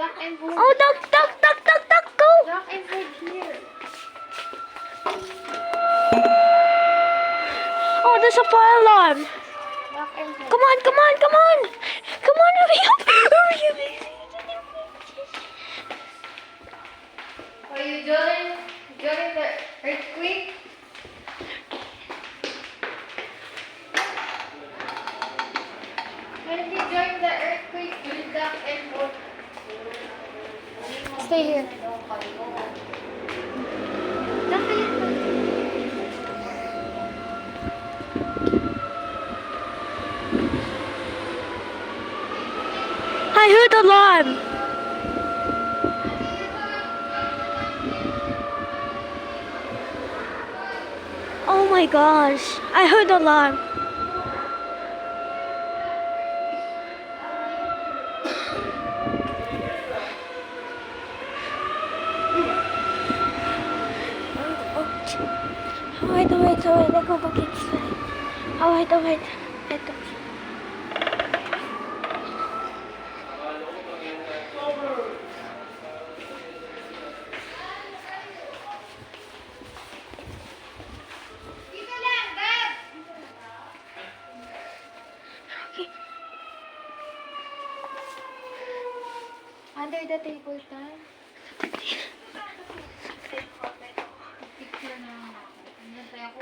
Duck and hold. Oh, duck, go! Duck and hold here. Oh, there's a fire alarm. Duck and hold. Come on! Come on, hurry up! Hurry up! Are you joining the earthquake? When you join the earthquake, you duck and hold. Stay here. Duck and hold. I heard the alarm. Oh my gosh. I heard the alarm. Wait. I go back inside. Wait. Ito. Dito lang, Dad! Okay. Under the table, Dad. Picture na lang ako. Nantay ako.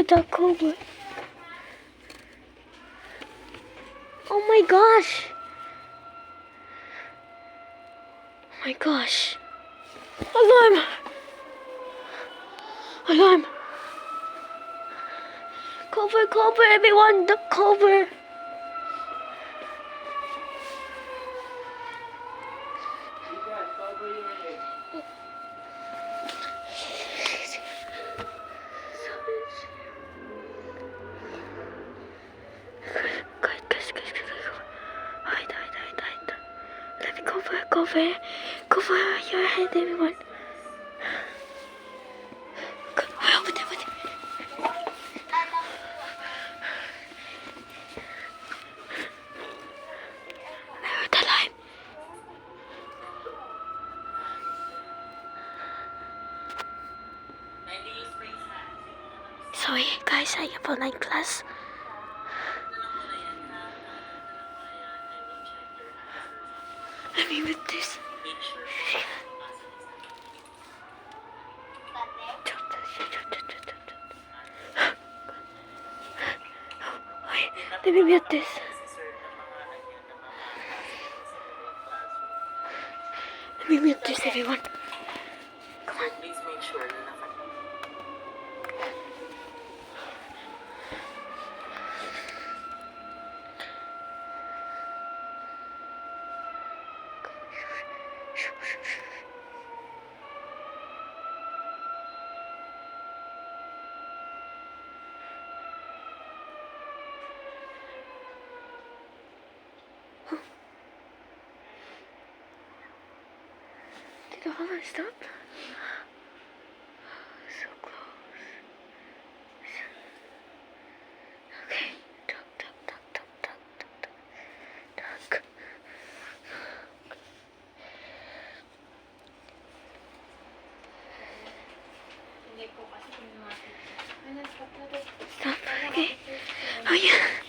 Duck over. Oh my gosh. Alarm. Cover, everyone. Duck cover. Hide. Let me cover your head, everyone. Over there. I heard the alarm. Sorry, guys, I have online class. Let me with this. Let me mute this. Let me mute this, everyone. Come on. Please make sure na Did the alarm stop? So close. Okay. Duck. Hindi ko kasi pinamati. Ano, stop na rin. Stop. Okay. Oh yeah.